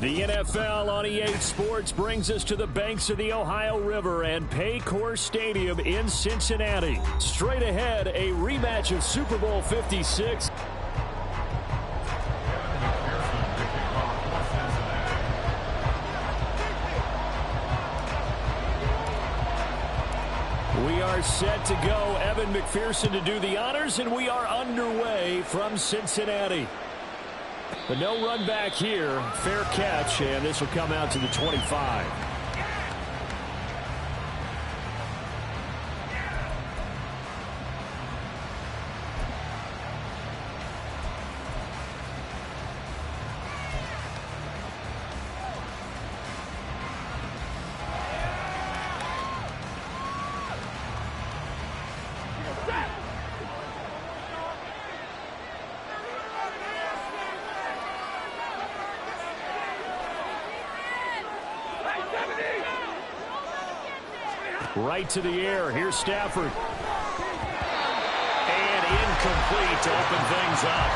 The NFL on EA Sports brings us to the banks of the Ohio River and Paycor Stadium in Cincinnati. Straight ahead, a rematch of Super Bowl 56. We are set to go. Evan McPherson to do the honors, and we are underway from Cincinnati. But no run back here. Fair catch, and this will come out to the 25. Right to the air. Here's Stafford. And incomplete to open things up.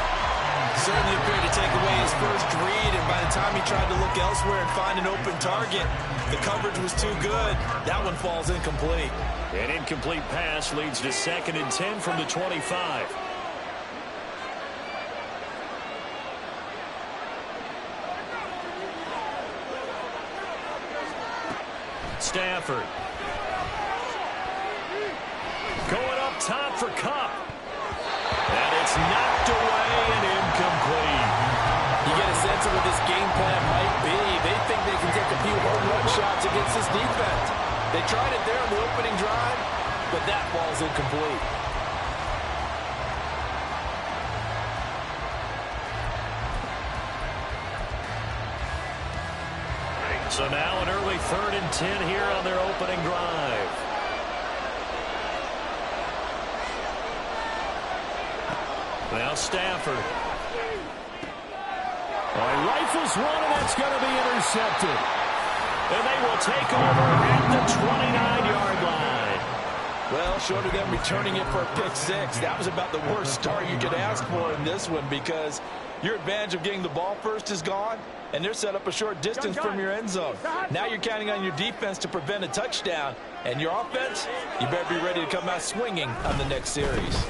Certainly appeared to take away his first read, and by the time he tried to look elsewhere and find an open target, the coverage was too good. That one falls incomplete. An incomplete pass leads to 2nd and 10 from the 25. Stafford. Going up top for Cup. And it's knocked away and incomplete. You get a sense of what this game plan might be. They think they can take a few home run shots against this defense. They tried it there on the opening drive, but that ball's incomplete. So now an early 3rd and 10 here on their opening drive. Now Stafford. He rifles one, and that's going to be intercepted. And they will take over at the 29-yard line. Well, short of them returning it for a pick 6, that was about the worst start you could ask for in this one, because your advantage of getting the ball first is gone, and they're set up a short distance from your end zone. Now you're counting on your defense to prevent a touchdown, and your offense, you better be ready to come out swinging on the next series.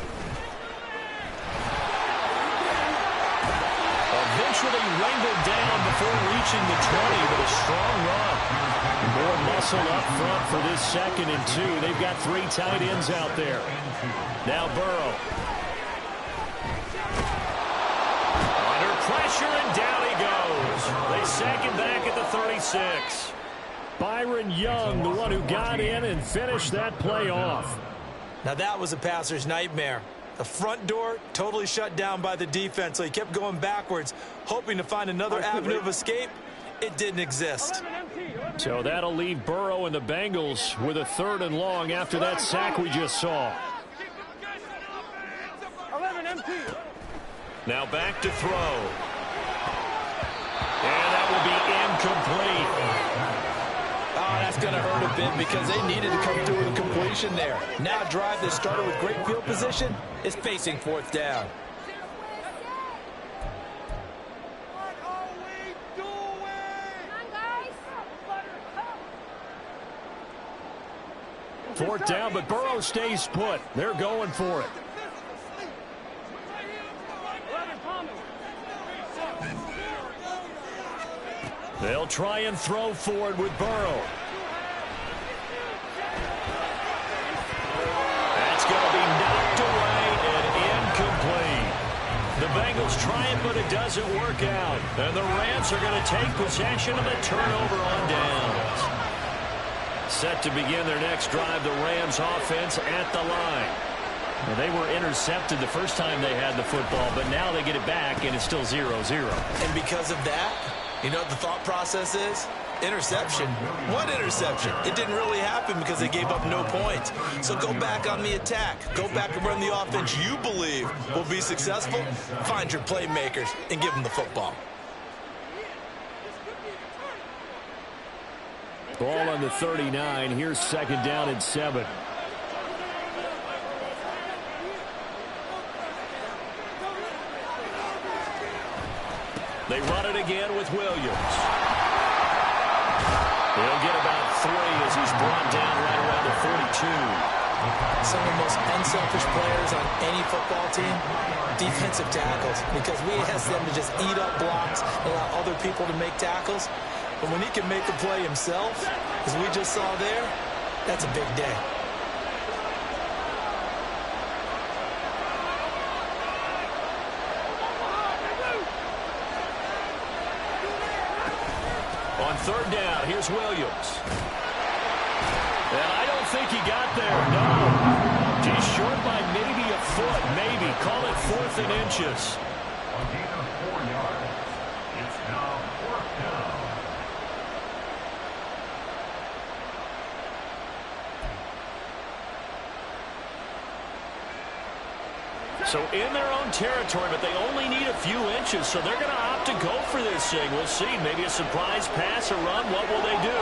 Eventually wrangled down before reaching the 20, but a strong run. More muscle up front for this 2nd and 2. They've got 3 tight ends out there. Now Burrow. Under pressure, and down he goes. They sack him back at the 36. Byron Young, the one who got in and finished that play off. Now that was a passer's nightmare. The front door totally shut down by the defense, so he kept going backwards, hoping to find another avenue of escape. It didn't exist. So that'll leave Burrow and the Bengals with a 3rd and long after that sack we just saw. Now back to throw. And that will be incomplete. Oh, that's going to hurt a bit because they needed to come through with a completion there. Now a drive that started with great field position is facing 4th down. Fourth down, but Burrow stays put. They're going for it. They'll try and throw forward with Burrow. That's going to be knocked away and incomplete. The Bengals try it, but it doesn't work out. And the Rams are going to take possession of the turnover on downs. Set to begin their next drive, the Rams offense at the line. Well, they were intercepted the first time they had the football, but now they get it back, and it's still 0-0. And because of that, you know what the thought process is? Interception. What interception? It didn't really happen because they gave up no points. So go back on the attack. Go back and run the offense you believe will be successful. Find your playmakers and give them the football. Ball on the 39. Here's 2nd down and 7. They run it again with Williams. He'll get about 3 as he's brought down right around the 42. Some of the most unselfish players on any football team, defensive tackles, because we ask them to just eat up blocks, allow other people to make tackles. But when he can make a play himself, as we just saw there, that's a big day. On third down, here's Williams. And I don't think he got there, no. He's short by maybe a foot, maybe. Call it 4th and inches. On gain of 4 yards, it's now 4th down. So in their own territory, but they only need a few inches, so they're going to opt to go for this thing. We'll see. Maybe a surprise pass or run. What will they do?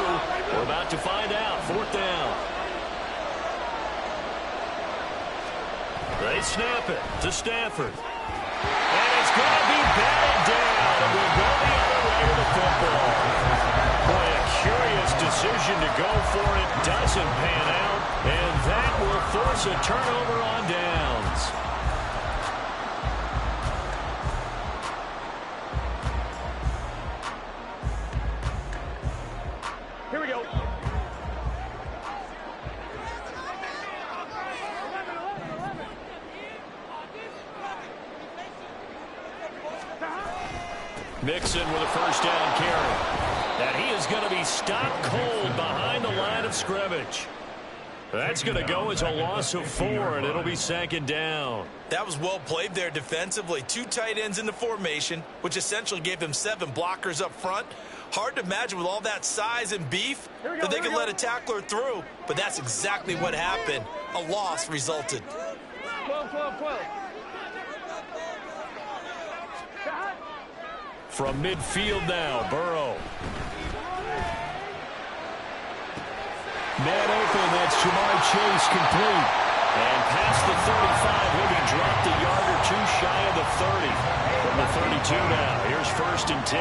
We're about to find out. 4th down. They snap it to Stafford. And it's going to be batted down. And we'll go the other way to the football. Boy, a curious decision to go for it. Doesn't pan out. And that will force a turnover on downs. Here we go. Mixon with a first down carry. And he is going to be stopped cold behind the line of scrimmage. That's going to go as a loss of 4, and it'll be 2nd down. That was well played there defensively. 2 tight ends in the formation, which essentially gave them 7 blockers up front. Hard to imagine with all that size and beef that they could let a tackler through, but that's exactly what happened. A loss resulted. 12. From midfield now, Burrow. Man open, that's Jamar Chase complete. And past the 35, he'll be dropped a yard or 2 shy of the 30. From the 32 now, here's 1st and 10.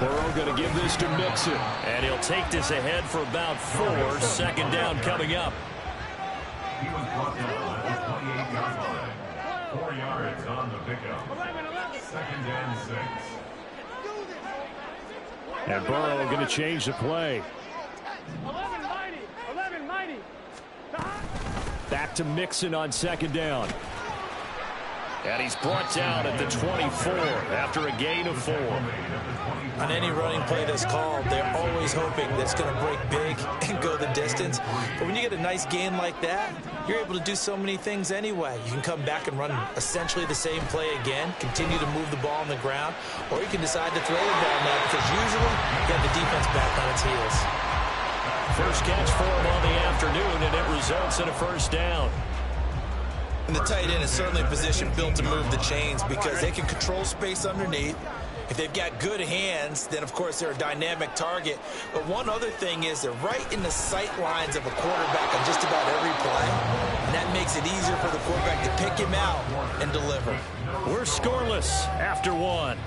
Burrow going to give this to Mixon. And he'll take this ahead for about 4. 2nd down coming up. He was brought down at the 28-yard line. 4 yards on the pickup. 2nd and 6. And Burrow going to change the play. 11-90. Back to Mixon on 2nd down. And he's brought down at the 24 after a gain of 4. On any running play that's called, they're always hoping that it's going to break big and go the distance. But when you get a nice gain like that, you're able to do so many things anyway. You can come back and run essentially the same play again, continue to move the ball on the ground, or you can decide to throw the ball now because usually you have the defense back on its heels. First catch for him on the afternoon, and it results in a 1st down. And the tight end is certainly a position built to move the chains because they can control space underneath. If they've got good hands, then, of course, they're a dynamic target. But one other thing is they're right in the sight lines of a quarterback on just about every play. And that makes it easier for the quarterback to pick him out and deliver. We're scoreless after 1.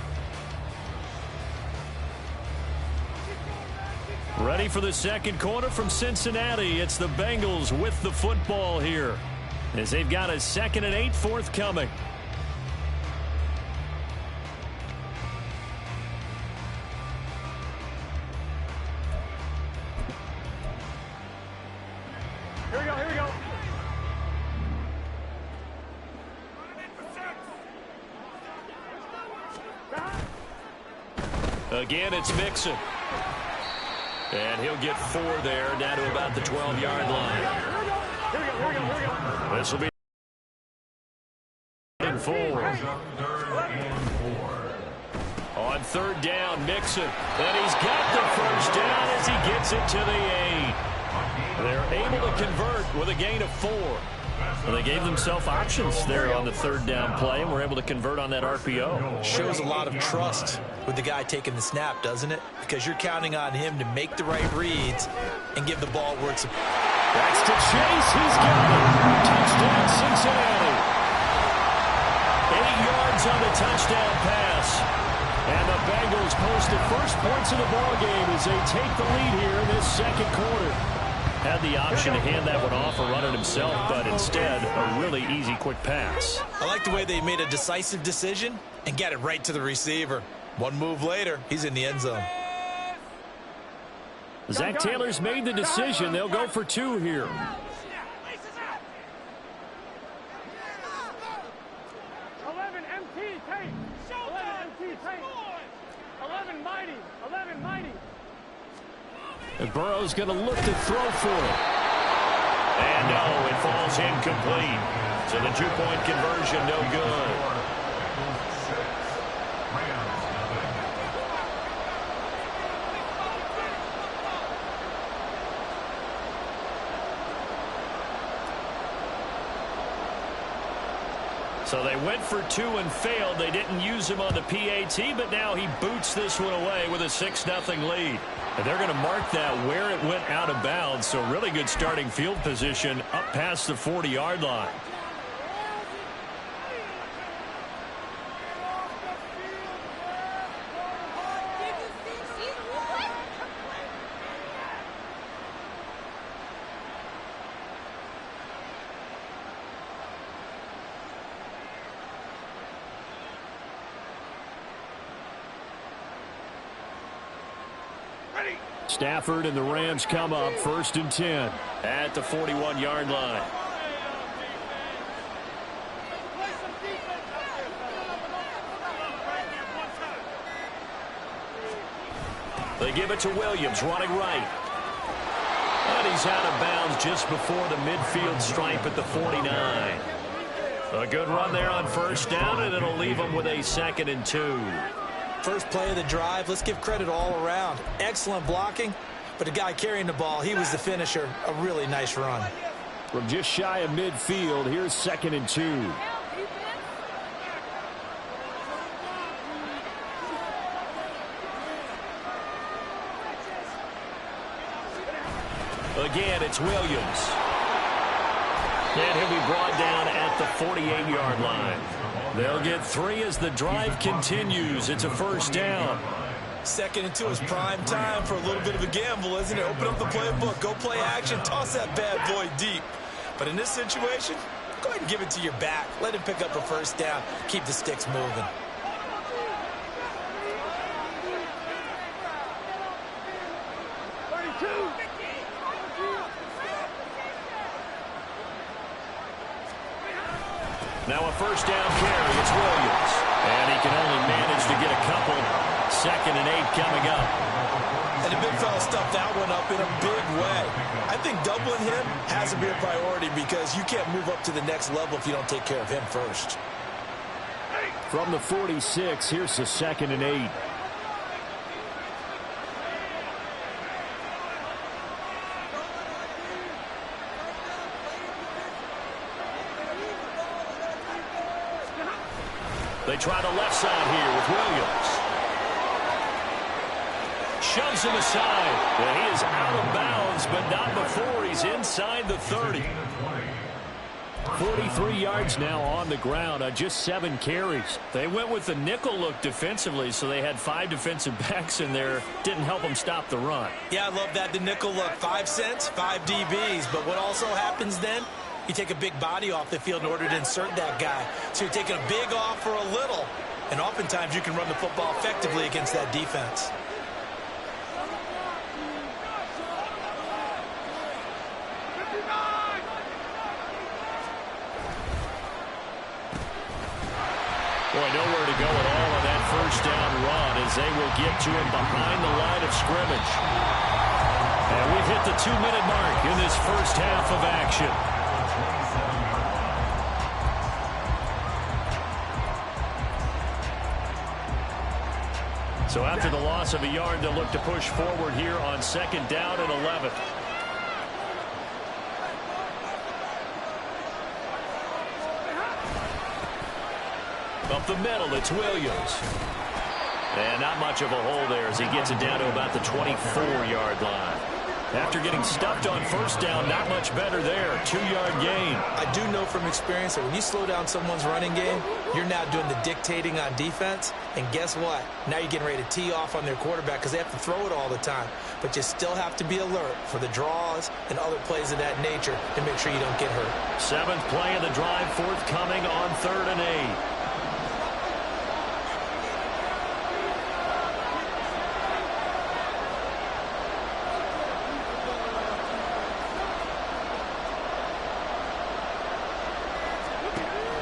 Ready for the 2nd quarter from Cincinnati. It's the Bengals with the football here, as they've got a 2nd and 8 forthcoming. Here we go. Again, it's Mixon. And he'll get 4 there, down to about the 12-yard line. Here we go. This will be 4. On 3rd down, Mixon. And he's got the 1st down as he gets it to the 8. They're able to convert with a gain of 4. Well, they gave themselves options there on the 3rd down play, and were able to convert on that RPO. Shows a lot of trust with the guy taking the snap, doesn't it? Because you're counting on him to make the right reads and give the ball where it's supposed to. That's to Chase. He's got it. Touchdown, Cincinnati. 8 yards on the touchdown pass. And the Bengals post the first points of the ballgame as they take the lead here in this second quarter. Had the option to hand that one off or run it himself, but instead, a really easy quick pass. I like the way they made a decisive decision and got it right to the receiver. One move later, he's in the end zone. Zach Taylor's made the decision. They'll go for 2 here. 11 MT tape. 11 MT tape. 11 mighty. 11 mighty. And Burrow's going to look to throw for it. And no, it falls incomplete. So the 2-point conversion, no good. So they went for 2 and failed. They didn't use him on the PAT, but now he boots this one away with a 6-0 lead. And they're going to mark that where it went out of bounds. So really good starting field position up past the 40-yard line. Stafford and the Rams come up 1st and 10 at the 41-yard line. They give it to Williams, running right. And he's out of bounds just before the midfield stripe at the 49. A good run there on 1st down, and it'll leave them with a 2nd and 2. First play of the drive, let's give credit all around. Excellent blocking, but the guy carrying the ball, he was the finisher. A really nice run. From just shy of midfield, here's 2nd and 2. Again, it's Williams. And he'll be brought down at the 48-yard line. They'll get 3 as the drive continues. It's a 1st down. 2nd and 2 is prime time for a little bit of a gamble, isn't it? Open up the playbook, go play action, toss that bad boy deep. But in this situation, go ahead and give it to your back. Let him pick up a 1st down. Keep the sticks moving. Now a 1st down carry. It's Williams. And he can only manage to get a couple. 2nd and 8 coming up. And the big fella stuffed that one up in a big way. I think doubling him has to be a priority because you can't move up to the next level if you don't take care of him first. From the 46, here's the 2nd and 8. They try the left side here with Williams. Shoves him aside. And he is out of bounds, but not before he's inside the 30. 43 yards now on the ground on just 7 carries. They went with the nickel look defensively, so they had 5 defensive backs in there. Didn't help them stop the run. Yeah, I love that, the nickel look. 5 cents, 5 DBs. But what also happens then? You take a big body off the field in order to insert that guy. So you're taking a big off for a little. And oftentimes you can run the football effectively against that defense. Boy, nowhere to go at all on that 1st down run as they will get to him behind the line of scrimmage. And we've hit the 2-minute mark in this first half of action. So after the loss of a yard, they'll look to push forward here on 2nd down and 11. Up the middle, it's Williams. And not much of a hole there as he gets it down to about the 24-yard line. After getting stuffed on first down, not much better there. 2-yard gain. I do know from experience that when you slow down someone's running game, you're now doing the dictating on defense. And guess what? Now you're getting ready to tee off on their quarterback because they have to throw it all the time. But you still have to be alert for the draws and other plays of that nature to make sure you don't get hurt. 7th play of the drive forthcoming on 3rd and 8.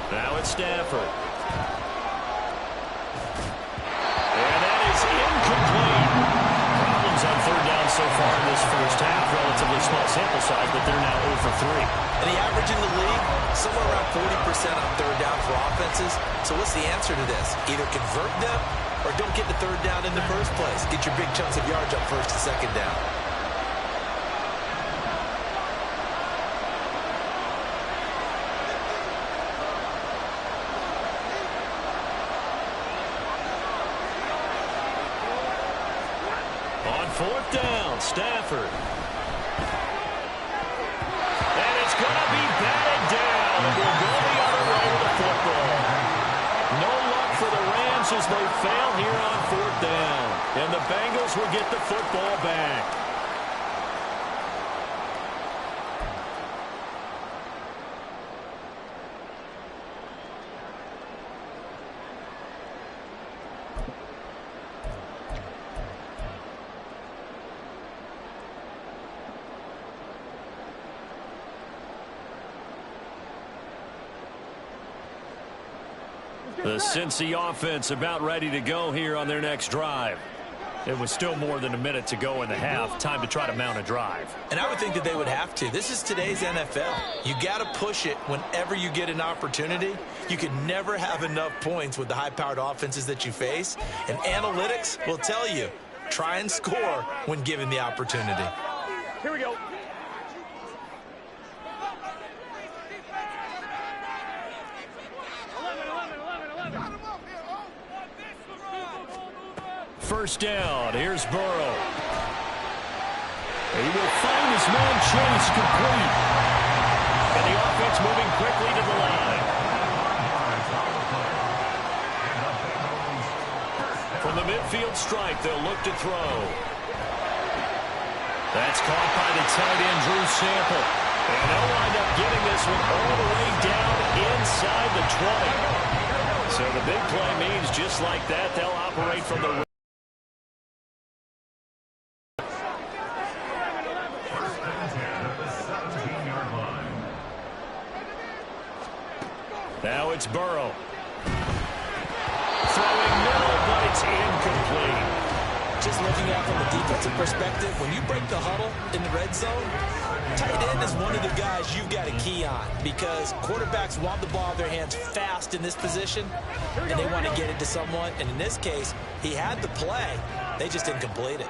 Now it's Stafford. And that is incomplete. Problems on 3rd down so far in this first half. Relatively small sample size, but they're now 0 for 3. And the average in the league, somewhere around 40% on 3rd down for offenses. So what's the answer to this? Either convert them or don't get the 3rd down in the first place. Get your big chunks of yards up 1st and 2nd down. On 4th down, Stafford. And it's going to be batted down. And we'll go the other way with the football. No luck for the Rams as they fail here on 4th down. And the Bengals will get the football back. The Cincy offense about ready to go here on their next drive. It was still more than a minute to go in the half. Time to try to mount a drive. And I would think that they would have to. This is today's NFL. You got to push it whenever you get an opportunity. You can never have enough points with the high-powered offenses that you face. And analytics will tell you, try and score when given the opportunity. Here we go. First down, here's Burrow. He will find his man Chase complete. And the offense moving quickly to the line. From the midfield strike, they'll look to throw. That's caught by the tight end, Drew Sample. And they'll wind up getting this one all the way down inside the 20. So the big play means just like that, they'll operate from the Now it's Burrow. Throwing middle, but it's incomplete. Just looking at from a defensive perspective, when you break the huddle in the red zone, tight end is one of the guys you've got to key on because quarterbacks want the ball in their hands fast in this position, and they want to get it to someone. And in this case, he had the play. They just didn't complete it.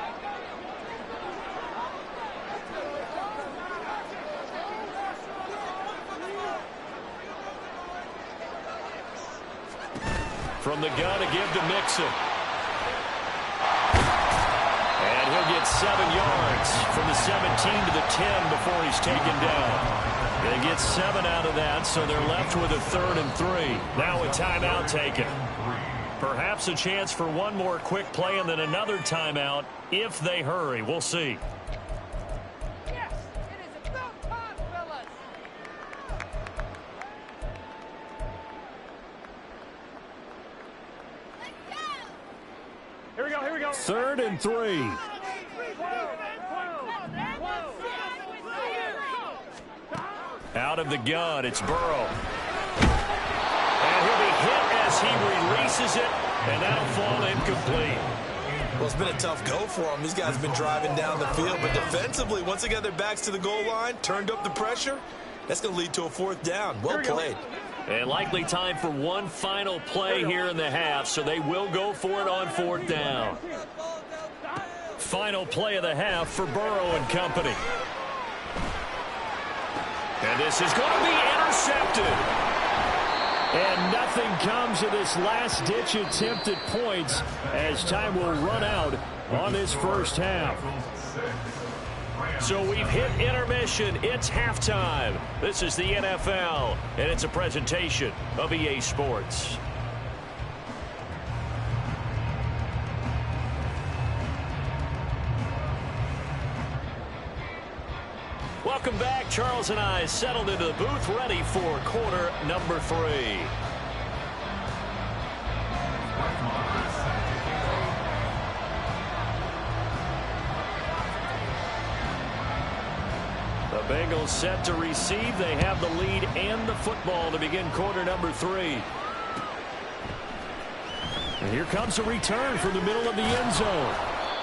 From the gun to give to Mixon. And he'll get 7 yards from the 17 to the 10 before he's taken down. They get 7 out of that, so they're left with a 3rd and 3. Now a timeout taken. Perhaps a chance for one more quick play and then another timeout if they hurry. We'll see. Here we go. 3rd and 3. Out of the gun, it's Burrow. And he'll be hit as he releases it, and that'll fall incomplete. Well, it's been a tough go for them. These guys have been driving down the field, but defensively, once they got their backs to the goal line, turned up the pressure, that's going to lead to a 4th down. Well played. And likely time for one final play here in the half, so they will go for it on 4th down. Final play of the half for Burrow and company. And this is going to be intercepted. And nothing comes of this last-ditch attempt at points as time will run out on this first half. So we've hit intermission. It's halftime. This is the NFL, and it's a presentation of EA Sports. Welcome back. Charles and I settled into the booth, ready for quarter number 3. The Bengals set to receive. They have the lead and the football to begin quarter number 3. And here comes a return from the middle of the end zone.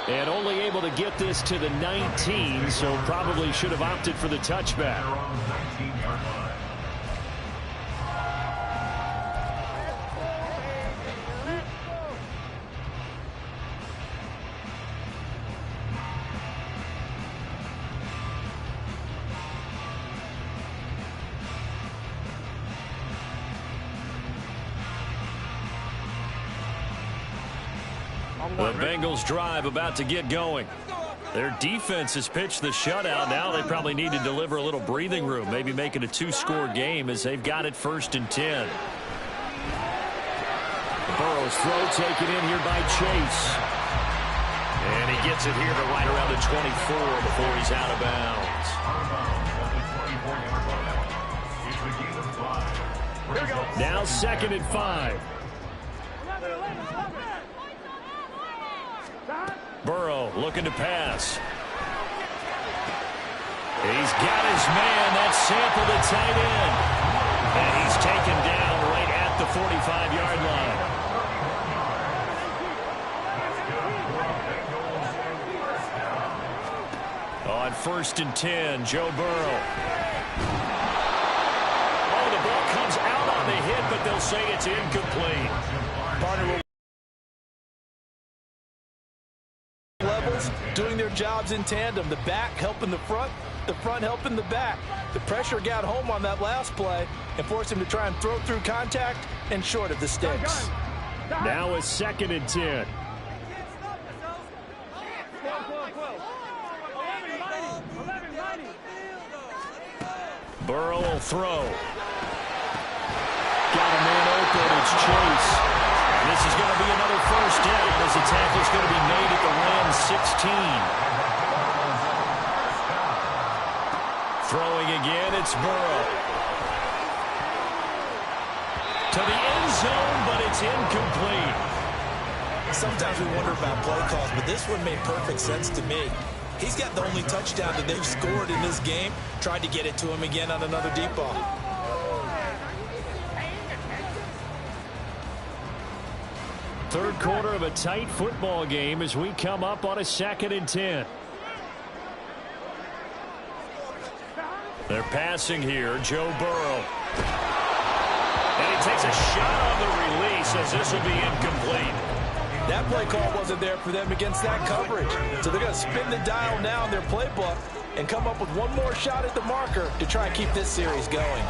And only able to get this to the 19, so probably should have opted for the touchback. The Bengals drive about to get going. Their defense has pitched the shutout. Now they probably need to deliver a little breathing room, maybe make it a 2-score game as they've got it 1st and 10. Burrow's throw taken in here by Chase. And he gets it here to right around the 24 before he's out of bounds. Now 2nd and 5. Burrow looking to pass. He's got his man. That's Sample, the tight end. And he's taken down right at the 45-yard line. On 1st and 10, Joe Burrow. Oh, the ball comes out on the hit, but they'll say it's incomplete. Partner levels doing their jobs in tandem. The back helping the front helping the back. The pressure got home on that last play and forced him to try and throw through contact and short of the sticks. Now a 2nd and 10. Burrow will throw. Got a man open. It's Chase. This is going to be another 1st down as the tackle's going to be made at the Rams 16. Throwing again, it's Burrow. To the end zone, but it's incomplete. Sometimes we wonder about play calls, but this one made perfect sense to me. He's got the only touchdown that they've scored in this game. Tried to get it to him again on another deep ball. Third quarter of a tight football game as we come up on a 2nd and 10. They're passing here, Joe Burrow. And he takes a shot on the release as this will be incomplete. That play call wasn't there for them against that coverage. So they're going to spin the dial now in their playbook and come up with one more shot at the marker to try and keep this series going.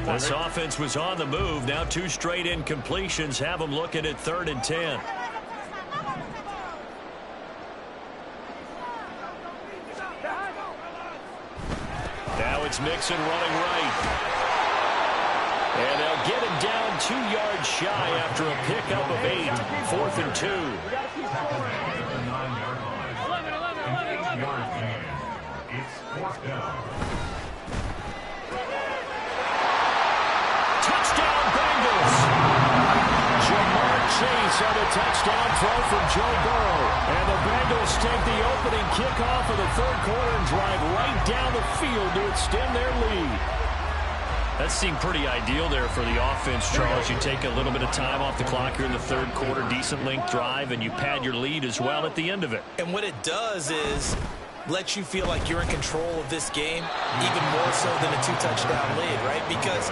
This offense was on the move. Now 2 straight incompletions have them looking at 3rd and 10. Now it's Mixon running right. And they'll get him down 2 yards shy after a pickup of 8. 4th and 2. It's 4th down. Touchdown Bengals. Jamar Chase on the touchdown throw from Joe Burrow. And the Bengals take the opening kickoff of the 3rd quarter and drive right down the field to extend their lead. That seemed pretty ideal there for the offense, Charles. You take a little bit of time off the clock here in the 3rd quarter, decent length drive, and you pad your lead as well at the end of it. And what it does is let you feel like you're in control of this game, even more so than a 2-touchdown lead, right? Because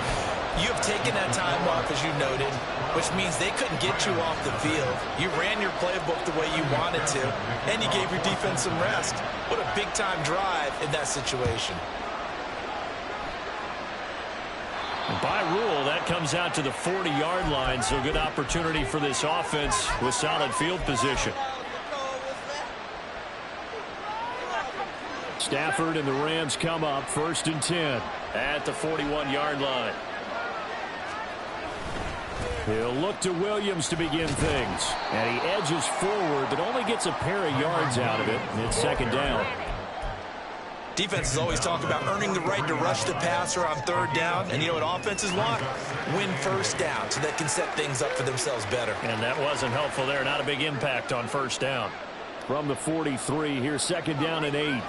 you have taken that time off, as you noted, which means they couldn't get you off the field. You ran your playbook the way you wanted to, and you gave your defense some rest. What a big-time drive in that situation. And by rule, that comes out to the 40-yard line, so good opportunity for this offense with solid field position. Stafford and the Rams come up 1st and 10 at the 41-yard line. He'll look to Williams to begin things. And he edges forward, but only gets a pair of yards out of it. And it's 2nd down. Defenses always talk about earning the right to rush the passer on 3rd down. And you know what offenses want? Win 1st down so they can set things up for themselves better. And that wasn't helpful there. Not a big impact on 1st down. From the 43, here's 2nd down and 8.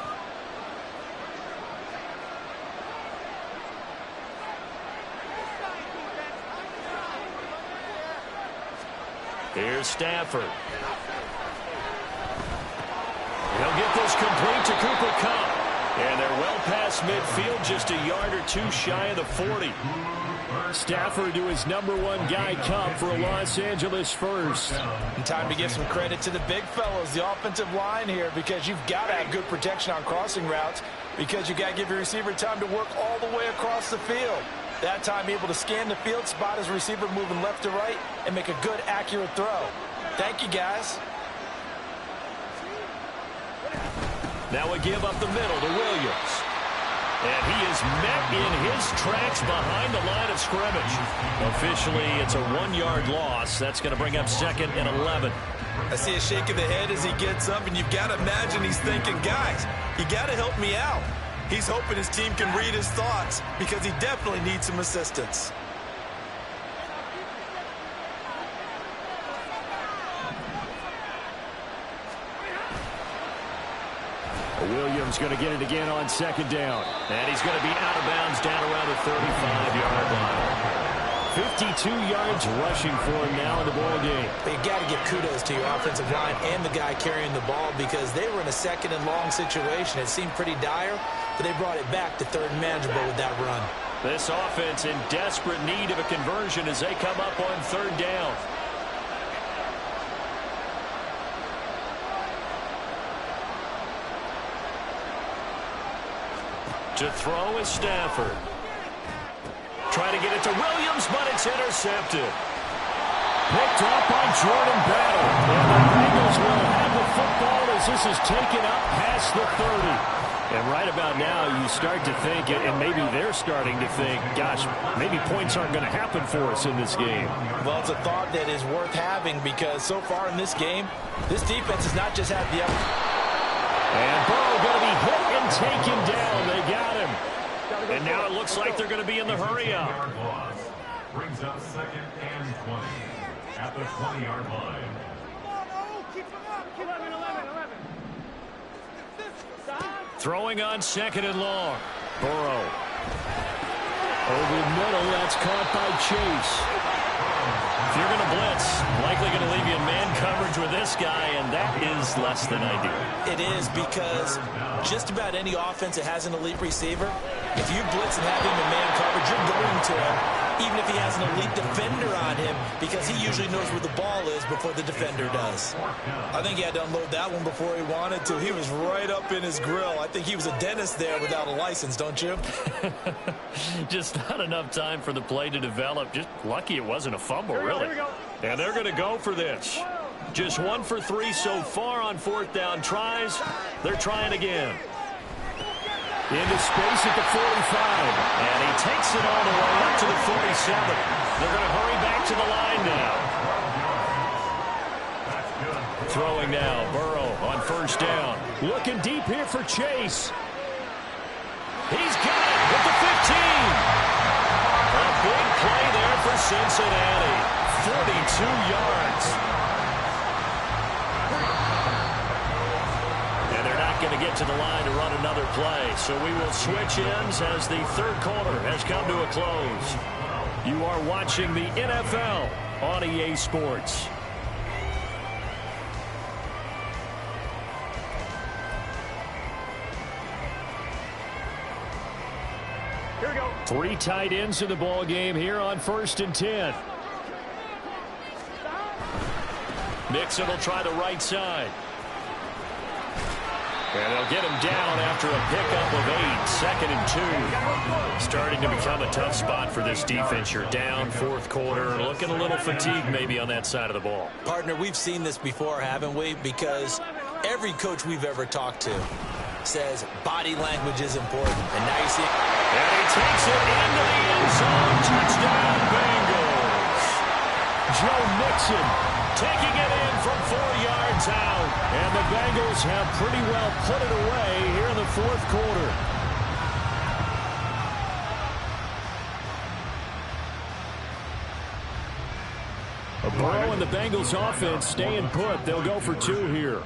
Here's Stafford. He'll get this complete to Cooper Kupp. And they're well past midfield, just a yard or two shy of the 40. Stafford to his #1 guy, Kupp, for a Los Angeles first. And time to give some credit to the big fellows, the offensive line here, because you've got to have good protection on crossing routes, because you've got to give your receiver time to work all the way across the field. That time able to scan the field, spot his receiver moving left to right, and make a good, accurate throw. Thank you, guys. Now a give up the middle to Williams. And he is met in his tracks behind the line of scrimmage. Officially, it's a 1-yard loss. That's going to bring up 2nd and 11. I see a shake of the head as he gets up, and you've got to imagine he's thinking, guys, you got to help me out. He's hoping his team can read his thoughts because he definitely needs some assistance. Williams going to get it again on 2nd down. And he's going to be out of bounds down around the 35-yard line. 52 yards rushing for him now in the ball game. You got to give kudos to your offensive line and the guy carrying the ball, because they were in a 2nd and long situation. It seemed pretty dire, but they brought it back to 3rd and manageable with that run. This offense in desperate need of a conversion as they come up on 3rd down. To throw is Stafford. Trying to get it to Williams, but it's intercepted. Picked up by Jordan Battle. And the Bengals will have the football as this is taken up past the 30. And right about now, you start to think, and maybe they're starting to think, gosh, maybe points aren't going to happen for us in this game. Well, it's a thought that is worth having, because so far in this game, this defense has not just had the And Burrow going to be hit and taken down. They got him. And now it looks like they're going to be in the hurry-up. Brings up 2nd and 20 at the 20-yard line. Throwing on 2nd and long. Burrow. Over the middle, that's caught by Chase. If you're going to blitz, likely going to leave you in man coverage with this guy, and that is less than ideal. It is, because just about any offense that has an elite receiver, if you blitz and have him in man coverage, you're going to him, even if he has an elite defender on him, because he usually knows where the ball is before the defender does. I think he had to unload that one before he wanted to. He was right up in his grill. I think he was a dentist there without a license, don't you? Just not enough time for the play to develop. Just lucky it wasn't a fumble, really. And they're going to go for this. Just 1 for 3 so far on 4th down tries. They're trying again. Into space at the 45. And he takes it all the way up to the 47. They're going to hurry back to the line now. Throwing now, Burrow on 1st down. Looking deep here for Chase. He's got it at the 15. A big play there for Cincinnati. 42 yards. Going to get to the line to run another play. So we will switch ends as the 3rd quarter has come to a close. You are watching the NFL on EA Sports. Here we go. 3 tight ends in the ball game here on 1st and 10. Mixon will try the right side. And they'll get him down after a pickup of 8, 2nd and 2. Starting to become a tough spot for this defense. You're down, fourth quarter, looking a little fatigued maybe on that side of the ball. Partner, we've seen this before, haven't we? Because every coach we've ever talked to says body language is important. And now you see it. And he takes it into the end zone. Touchdown, Bengals. Joe Mixon taking it in from 4 yards out. And the Bengals have pretty well put it away here in the fourth quarter. Burrow and the Bengals offense staying put. They'll go for 2 here.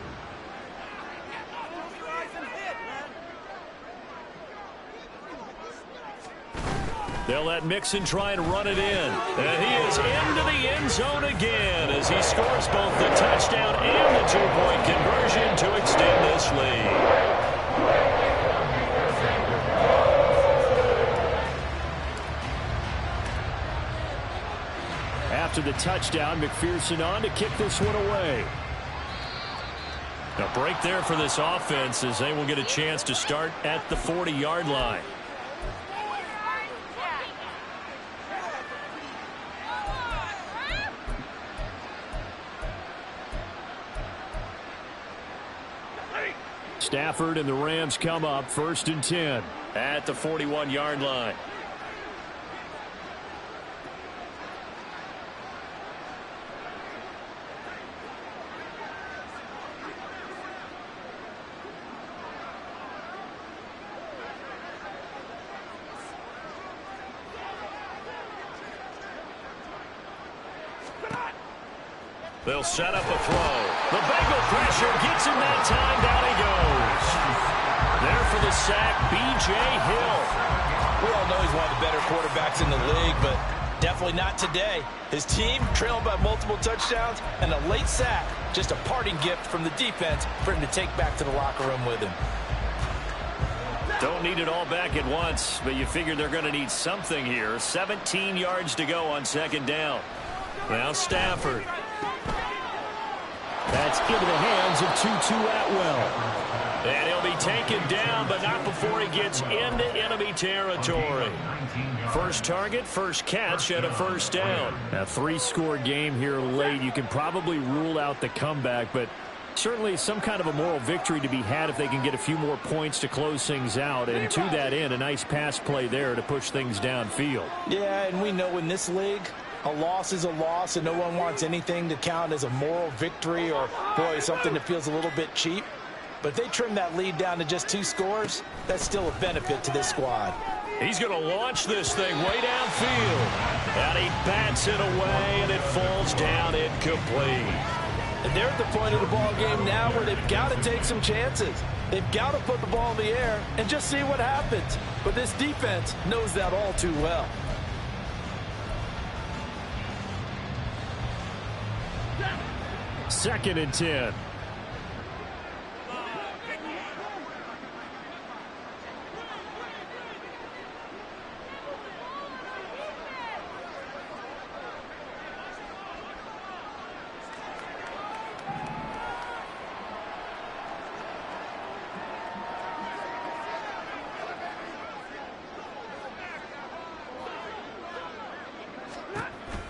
They'll let Mixon try and run it in. And he is into the end zone again as he scores both the touchdown and the 2-point conversion to extend this lead. After the touchdown, McPherson on to kick this one away. A break there for this offense as they will get a chance to start at the 40-yard line. Stafford and the Rams come up 1st and 10 at the 41-yard line. They'll set up a throw. The Bengal pressure gets him that time. Down he goes. There for the sack, B.J. Hill. We all know he's one of the better quarterbacks in the league, but definitely not today. His team trailed by multiple touchdowns and a late sack. Just a parting gift from the defense for him to take back to the locker room with him. Don't need it all back at once, but you figure they're going to need something here. 17 yards to go on 2nd down. Now Stafford. That's into the hands of Tutu Atwell. And he'll be taken down, but not before he gets into enemy territory. First target, first catch, and a 1st down. A 3-score game here late. You can probably rule out the comeback, but certainly some kind of a moral victory to be had if they can get a few more points to close things out. And to that end, a nice pass play there to push things downfield. Yeah, and we know in this league, a loss is a loss, and no one wants anything to count as a moral victory or, boy, something that feels a little bit cheap. But if they trim that lead down to just 2 scores, that's still a benefit to this squad. He's going to launch this thing way downfield. And he bats it away, and it falls down incomplete. And they're at the point of the ball game now where they've got to take some chances. They've got to put the ball in the air and just see what happens. But this defense knows that all too well. Second and 10.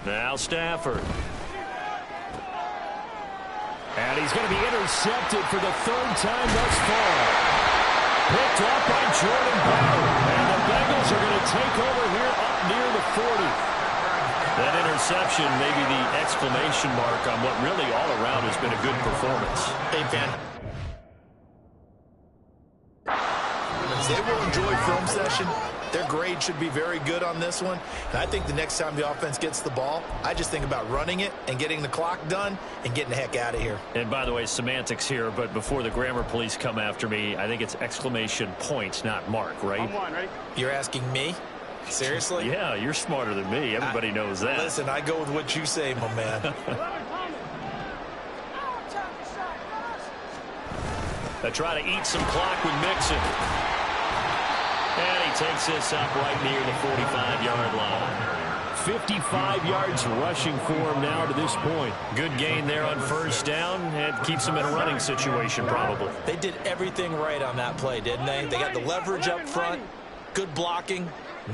Now Stafford. And he's going to be intercepted for the 3rd time thus far. Picked up by Jordan Bell. And the Bengals are going to take over here up near the 40. That interception may be the exclamation mark on what really all around has been a good performance. Hey, fan. As they will enjoy film session, their grade should be very good on this one. And I think the next time the offense gets the ball, I just think about running it and getting the clock done and getting the heck out of here. And by the way, semantics here, but before the grammar police come after me, I think it's exclamation points, not mark, right? On one, ready? You're asking me? Seriously? Yeah, you're smarter than me. Everybody knows that. Listen, I go with what you say, my man. They try to eat some clock with Mixon. And he takes this up right near the 45-yard line. 55 yards rushing for him now to this point. Good gain there on first down, and keeps him in a running situation probably. They did everything right on that play, didn't they? They got the leverage up front, good blocking,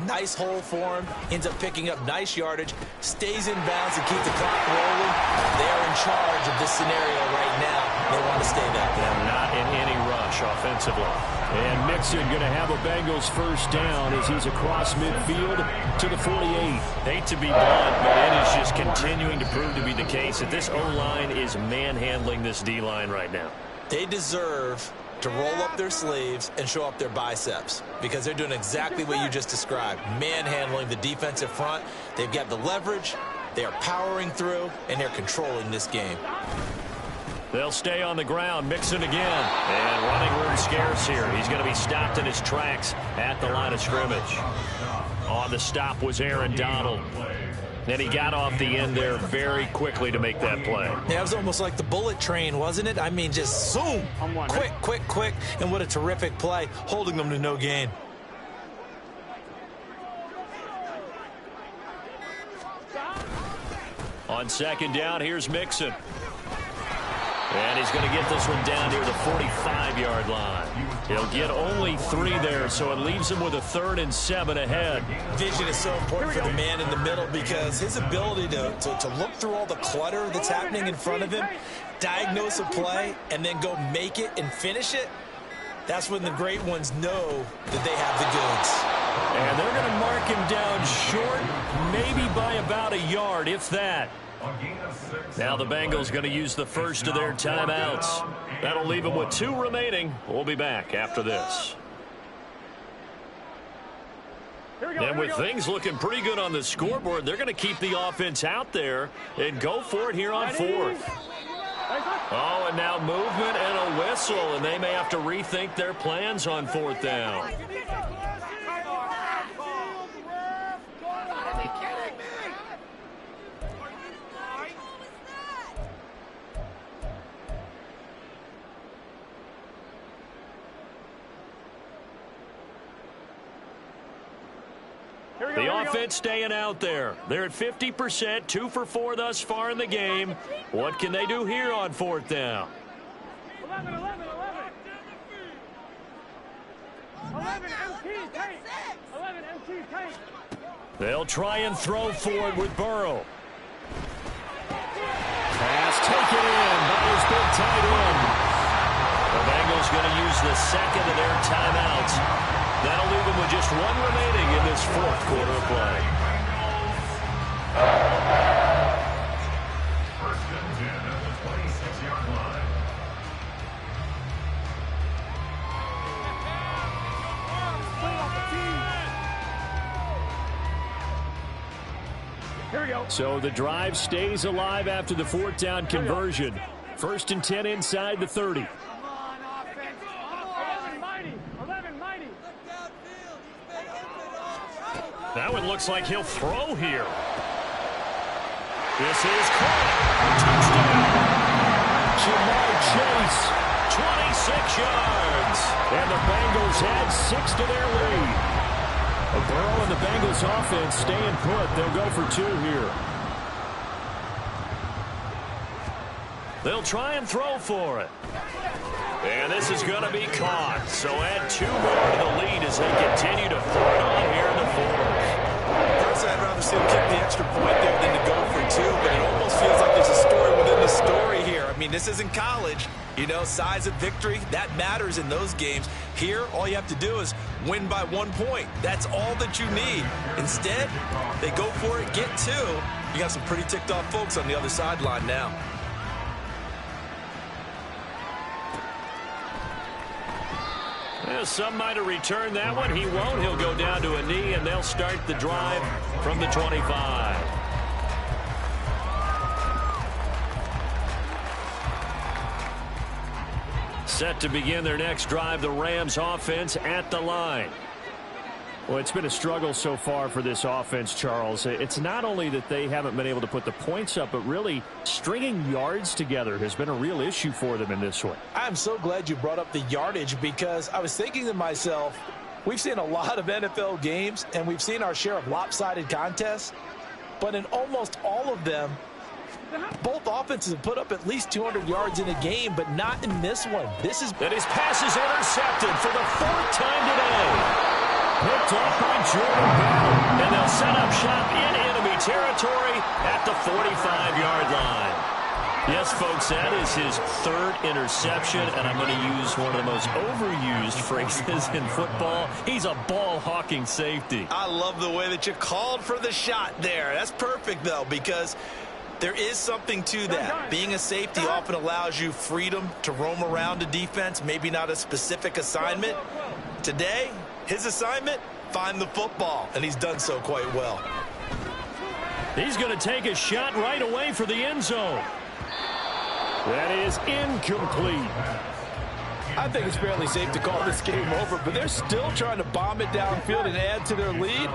nice hole for him, ends up picking up nice yardage, stays in bounds to keep the clock rolling. They are in charge of this scenario right now. They want to stay there. And not in any rush offensively. And Mixon going to have a Bengals first down as he's across midfield to the 48. Hate to be blunt, but it is just continuing to prove to be the case that this O-line is manhandling this D-line right now. They deserve to roll up their sleeves and show up their biceps because they're doing exactly what you just described, manhandling the defensive front. They've got the leverage, they're powering through, and they're controlling this game. They'll stay on the ground. Mixon again. And running room scarce here. He's going to be stopped in his tracks at the line of scrimmage. On the stop was Aaron Donald. And he got off the end there very quickly to make that play. Yeah, it was almost like the bullet train, wasn't it? I mean, just zoom. Quick, quick, quick. And what a terrific play, holding them to no gain. On second down, here's Mixon. And he's going to get this one down near the 45-yard line. He'll get only 3 there, so it leaves him with a 3rd and 7 ahead. Vision is so important for the man in the middle because his ability to look through all the clutter that's happening in front of him, diagnose a play, and then go make it and finish it, that's when the great ones know that they have the goods. And they're going to mark him down short, maybe by about a yard, if that. Now the Bengals going to use the first of their timeouts. That'll leave them with 2 remaining. We'll be back after this. And with things looking pretty good on the scoreboard, they're going to keep the offense out there and go for it here on 4th. Oh, and now movement and a whistle, and they may have to rethink their plans on 4th down. The offense staying out there. They're at 50%, 2 for 4 thus far in the game. What can they do here on 4th down? 11 MT tank. 11 MT tank. They'll try and throw for it with Burrow. Pass taken in by his big tight end. The Bengals going to use the second of their timeouts. That'll leave them with just 1 remaining in this 4th quarter of play. First and 10 at the 26-yard line. Here we go. So the drive stays alive after the 4th down conversion. First and 10 inside the 30. That one looks like he'll throw here. This is caught. Touchdown. Jamar Chase, 26 yards. And the Bengals add 6 to their lead. Burrow and the Bengals offense staying put. They'll go for 2 here. They'll try and throw for it. And this is going to be caught. So add 2 more to the lead as they continue to pour it on here in the 4th. Personally, I'd rather see him kick the extra point there than to go for 2, but it almost feels like there's a story within the story here. I mean, this isn't college. You know, size of victory, that matters in those games. Here, all you have to do is win by 1 point. That's all that you need. Instead, they go for it, get 2. You got some pretty ticked off folks on the other sideline now. Well, some might have returned that one. He won't. He'll go down to a knee, and they'll start the drive from the 25. Set to begin their next drive, the Rams offense at the line. Well, it's been a struggle so far for this offense, Charles. It's not only that they haven't been able to put the points up, but really stringing yards together has been a real issue for them in this one. I'm so glad you brought up the yardage because I was thinking to myself, we've seen a lot of NFL games and we've seen our share of lopsided contests. but in almost all of them, both offenses have put up at least 200 yards in a game, but not in this one. And his pass is intercepted for the 4th time today. Picked off by Jordan Bell. And they'll set up shop in enemy territory at the 45-yard line. Yes, folks, that is his 3rd interception, and I'm going to use one of the most overused phrases in football. He's a ball-hawking safety. I love the way that you called for the shot there. That's perfect, though, because there is something to that. Being a safety often allows you freedom to roam around a defense, maybe not a specific assignment. Today, his assignment, find the football, and he's done so quite well. He's going to take a shot right away for the end zone. That is incomplete. I think it's fairly safe to call this game over, but they're still trying to bomb it downfield and add to their lead.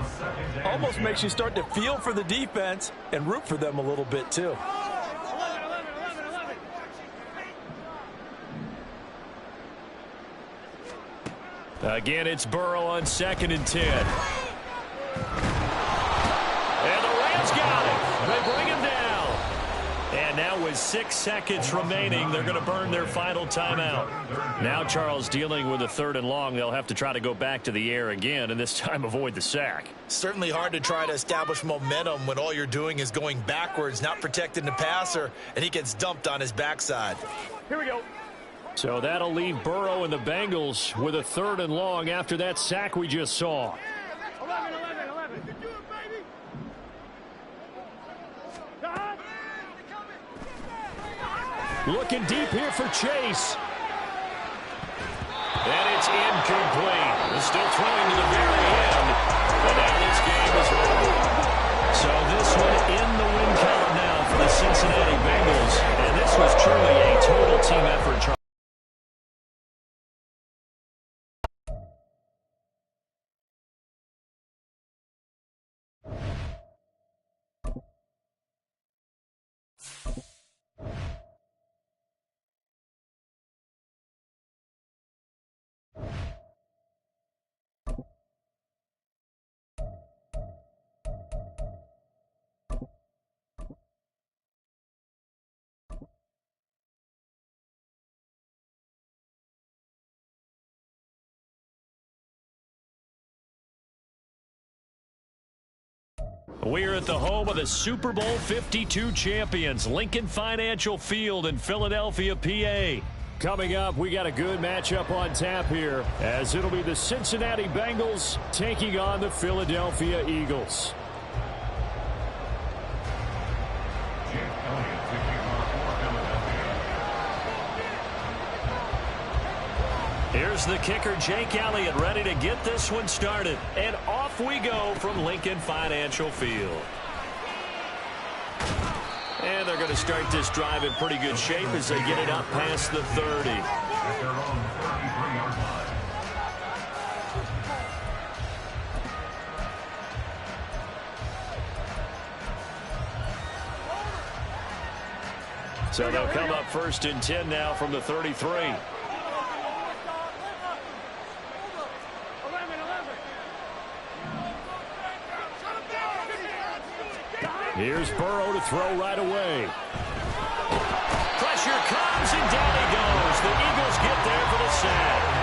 Almost makes you start to feel for the defense and root for them a little bit, too. Again, it's Burrow on 2nd and 10. And the Rams got it. They bring him down. And now with 6 seconds remaining, they're going to burn their final timeout. Now Charles dealing with a 3rd and long. They'll have to try to go back to the air again, and this time avoid the sack. Certainly hard to try to establish momentum when all you're doing is going backwards, not protecting the passer, and he gets dumped on his backside. Here we go. So that'll leave Burrow and the Bengals with a 3rd and long after that sack we just saw. 11. You can do it, baby. Looking deep here for Chase. And it's incomplete. They're still throwing to the very end. But now this game is over. So this one in the win column now for the Cincinnati Bengals. And this was truly a total team effort. We're at the home of the Super Bowl 52 champions, Lincoln Financial Field in Philadelphia, PA. Coming up, we got a good matchup on tap here, as it'll be the Cincinnati Bengals taking on the Philadelphia Eagles. Here's the kicker, Jake Elliott, ready to get this one started. And off we go from Lincoln Financial Field. And they're going to start this drive in pretty good shape as they get it up past the 30. At their own 33-yard line. So they'll come up 1st and 10 now from the 33. Here's Burrow to throw right away. Pressure comes, and down he goes. The Eagles get there for the sack.